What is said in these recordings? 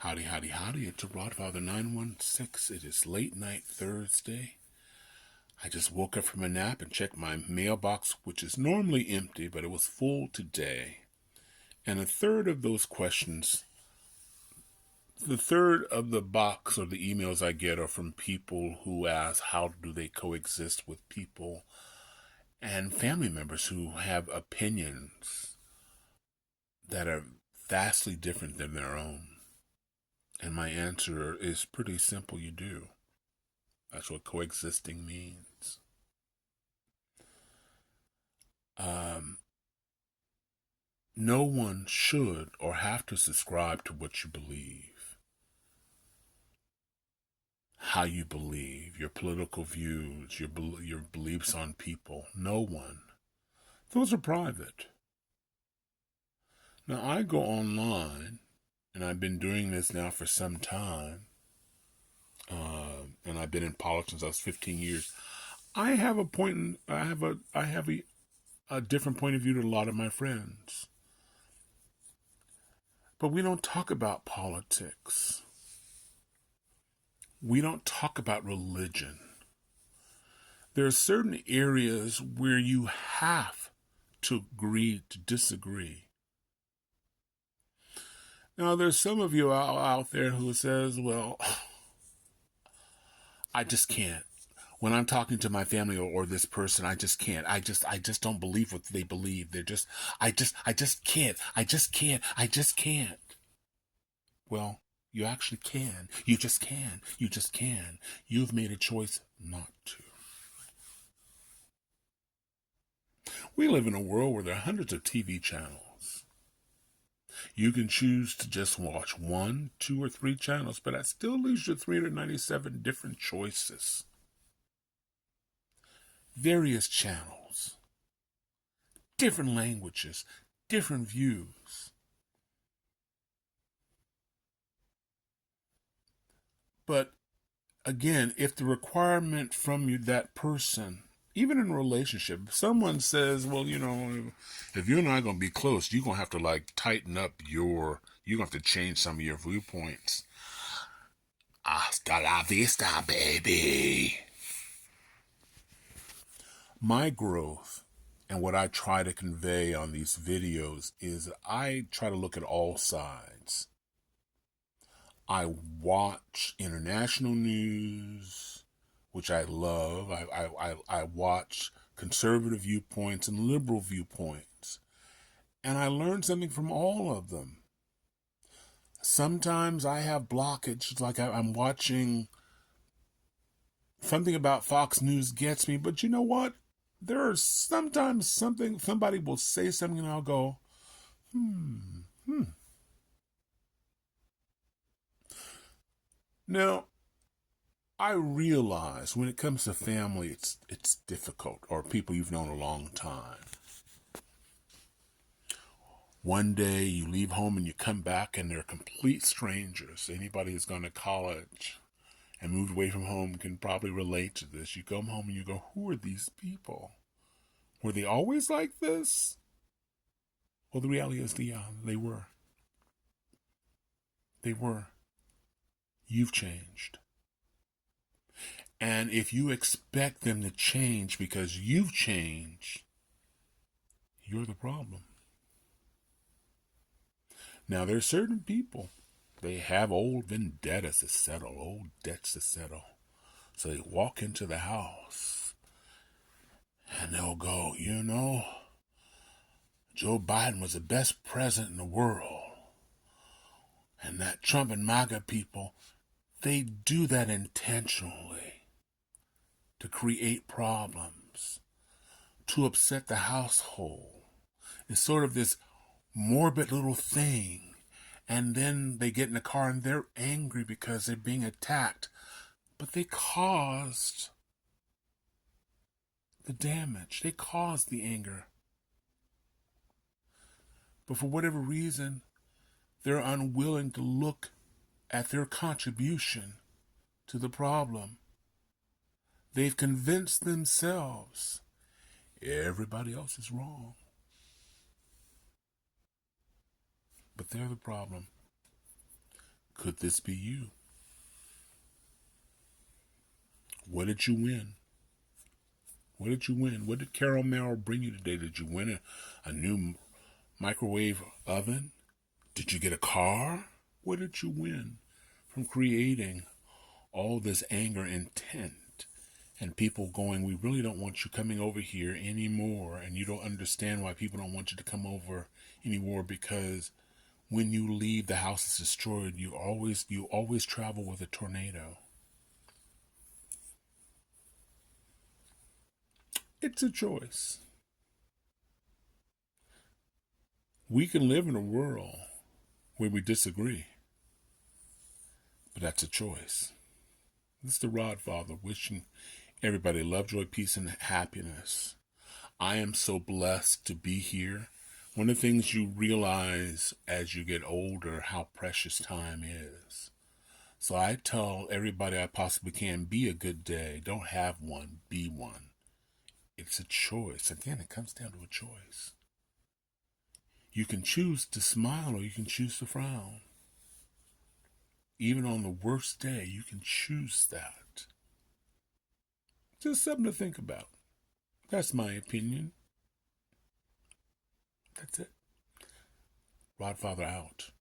Howdy, howdy, howdy. It's a Rodfather 916. It is late night Thursday. I just woke up from a nap and checked my mailbox, which is normally empty, but it was full today. And a third of those questions, the third of the box or the emails I get are from people who ask how do they coexist with people and family members who have opinions that are vastly different than their own. And my answer is pretty simple, you do. That's what coexisting means. No one should or have to subscribe to what you believe, how you believe, your political views, your beliefs on people. No one. Those are private. Now, I go online, and I've been doing this now for some time, and I've been in politics since I was 15 years. I have a different point of view to a lot of my friends. But we don't talk about politics. We don't talk about religion. There are certain areas where you have to agree to disagree. Now, there's some of you out there who says, well, I just can't. When I'm talking to my family or this person, I just can't. I just don't believe what they believe. I just can't. I just can't. Well, you actually can. You just can. You just can. You've made a choice not to. We live in a world where there are hundreds of TV channels. You can choose to just watch 1, 2, or 3 channels, but that still leaves you 397 different choices. Various channels, different languages, different views. But again, if the requirement from you, that person, even in a relationship, if someone says, well, if you're not going to be close, you're going to have to tighten up you're going to have to change some of your viewpoints. Hasta la vista, baby. My growth and what I try to convey on these videos is I try to look at all sides. I watch international news, which I love. I watch conservative viewpoints and liberal viewpoints. And I learn something from all of them. Sometimes I have blockage, like I'm watching something about Fox News gets me, but you know what? There are sometimes somebody will say something and I'll go, Now, I realize when it comes to family, it's difficult, or people you've known a long time. One day you leave home and you come back and they're complete strangers. Anybody who's gone to college and moved away from home can probably relate to this. You come home and you go, who are these people? Were they always like this? Well, the reality is they were. They were. You've changed. And if you expect them to change because you've changed, you're the problem. Now, there are certain people, they have old vendettas to settle, old debts to settle. So they walk into the house and they'll go, Joe Biden was the best president in the world. And that Trump and MAGA people, they do that intentionally to create problems, to upset the household. It's sort of this morbid little thing. And then they get in the car and they're angry because they're being attacked. But they caused the damage. They caused the anger. But for whatever reason, they're unwilling to look at their contribution to the problem. They've convinced themselves everybody else is wrong. But they're the problem. Could this be you? What did you win? What did you win? What did Carol Merrill bring you today? Did you win a new microwave oven? Did you get a car? What did you win from creating all this anger intent and people going, we really don't want you coming over here anymore, and you don't understand why people don't want you to come over anymore because when you leave, the house is destroyed. You always travel with a tornado. It's a choice. We can live in a world where we disagree, but that's a choice. This is the Rod Father wishing everybody love, joy, peace, and happiness. I am so blessed to be here. One of the things you realize as you get older how precious time is. So I tell everybody I possibly can, be a good day. Don't have one, be one. It's a choice. Again, it comes down to a choice. You can choose to smile or you can choose to frown. Even on the worst day, you can choose that. Just something to think about. That's my opinion. That's it. Rod Father out.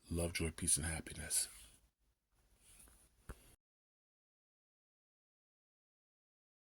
Love, joy, peace, and happiness.